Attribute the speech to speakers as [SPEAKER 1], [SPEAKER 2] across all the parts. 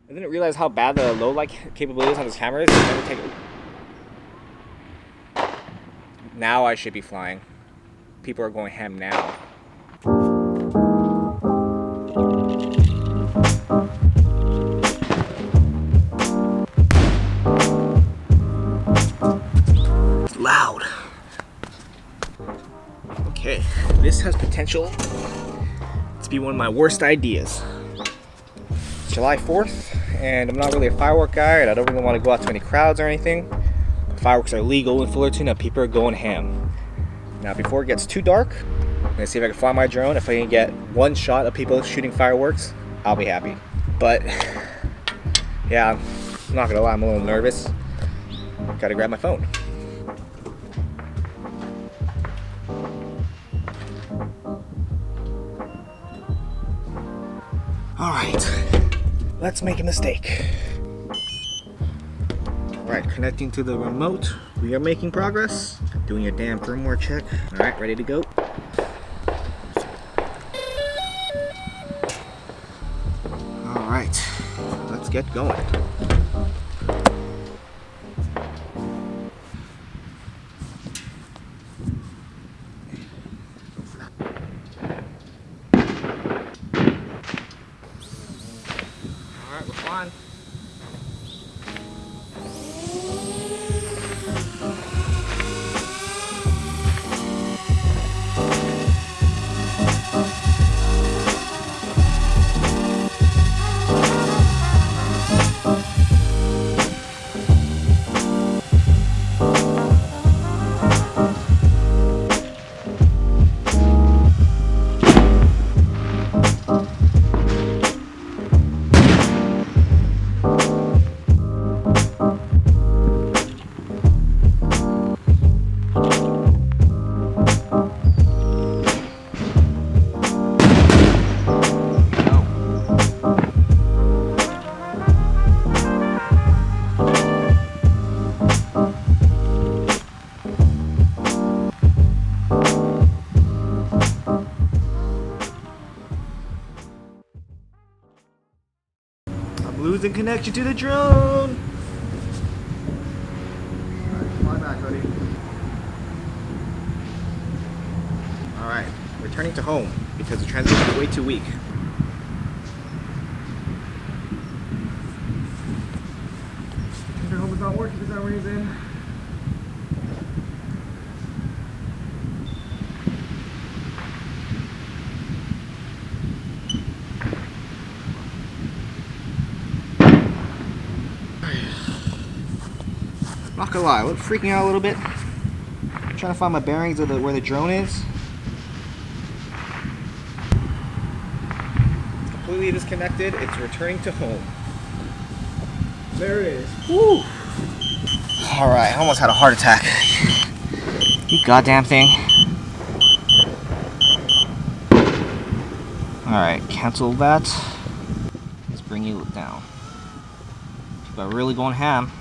[SPEAKER 1] I didn't realize how bad the low light capabilities on this camera is. Now I should be flying. People are going ham now. It's loud. Okay, this has potential to be one of my worst ideas. It's July 4th, and I'm not really a firework guy, and I don't really want to go out to any crowds or anything. Fireworks are legal in Fullerton, and people are going ham. Now, before it gets too dark, I'm gonna see if I can fly my drone. If I can get one shot of people shooting fireworks, I'll be happy. But yeah, I'm not gonna lie, I'm a little nervous. Gotta grab my phone. Alright, let's make a mistake. Alright, connecting to the remote. We are making progress. Doing a damn firmware check. Alright, ready to go. Alright, let's get going. Alright, we're flying. Losing connection to the drone. Alright, fly back, buddy. Alright, returning to home because the transmission is way too weak. The home is not working for some reason. Not gonna lie, I'm freaking out a little bit. I'm trying to find my bearings of where the drone is. It's completely disconnected. It's returning to home. There it is. Woo! Alright, I almost had a heart attack. You goddamn thing. Alright, cancel that. Let's bring you down. People are really going ham.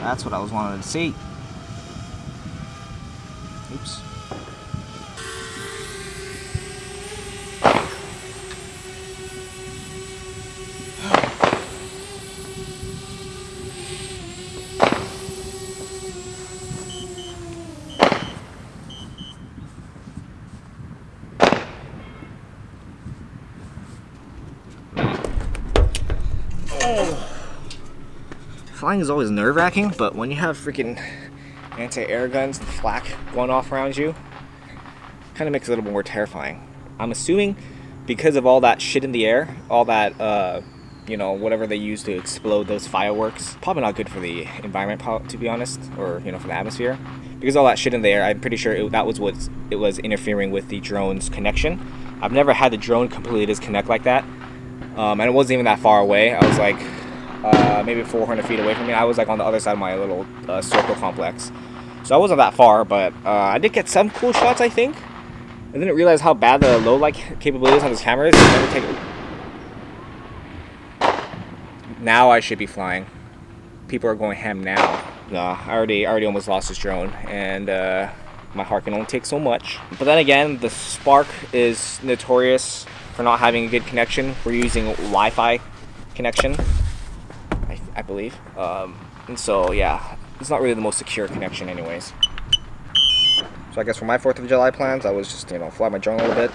[SPEAKER 1] That's what I was wanting to see. Oops. Oh. Flying is always nerve-wracking, but when you have freaking anti-air guns and flak going off around you, it kind of makes it a little more terrifying. I'm assuming because of all that shit in the air, all that, you know, whatever they use to explode those fireworks, probably not good for the environment, to be honest, or, you know, for the atmosphere. Because all that shit in the air, I'm pretty sure that was what it was interfering with the drone's connection. I've never had the drone completely disconnect like that, and it wasn't even that far away. I was like, maybe 400 feet away from me. I was like on the other side of my little circle complex, so I wasn't that far, but I did get some cool shots, I think. I didn't realize how bad the low light capabilities on this camera is. Now I should be flying. People are going ham now. No, I already almost lost this drone, and my heart can only take so much. But then again, the Spark is notorious for not having a good connection. We're using Wi-Fi connection, I believe. And so, yeah, it's not really the most secure connection anyways. So I guess for my 4th of July plans, I was just, fly my drone a little bit,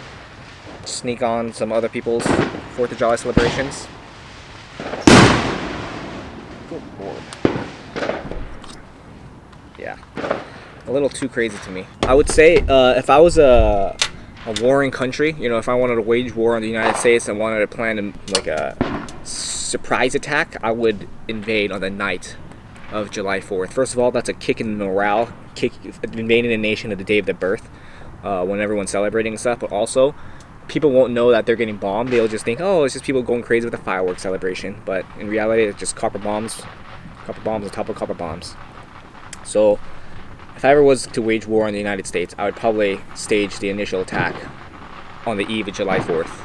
[SPEAKER 1] sneak on some other people's 4th of July celebrations. Good Lord. Yeah, a little too crazy to me. I would say if I was a warring country, if I wanted to wage war on the United States and wanted to plan like a surprise attack, I would invade on the night of July 4th. First of all, that's a kick in the morale, invading a nation at the day of their birth, when everyone's celebrating and stuff. But also, people won't know that they're getting bombed. They'll just think, oh, it's just people going crazy with a fireworks celebration. But in reality, it's just copper bombs on top of copper bombs. So, if I ever was to wage war on the United States, I would probably stage the initial attack on the eve of July 4th.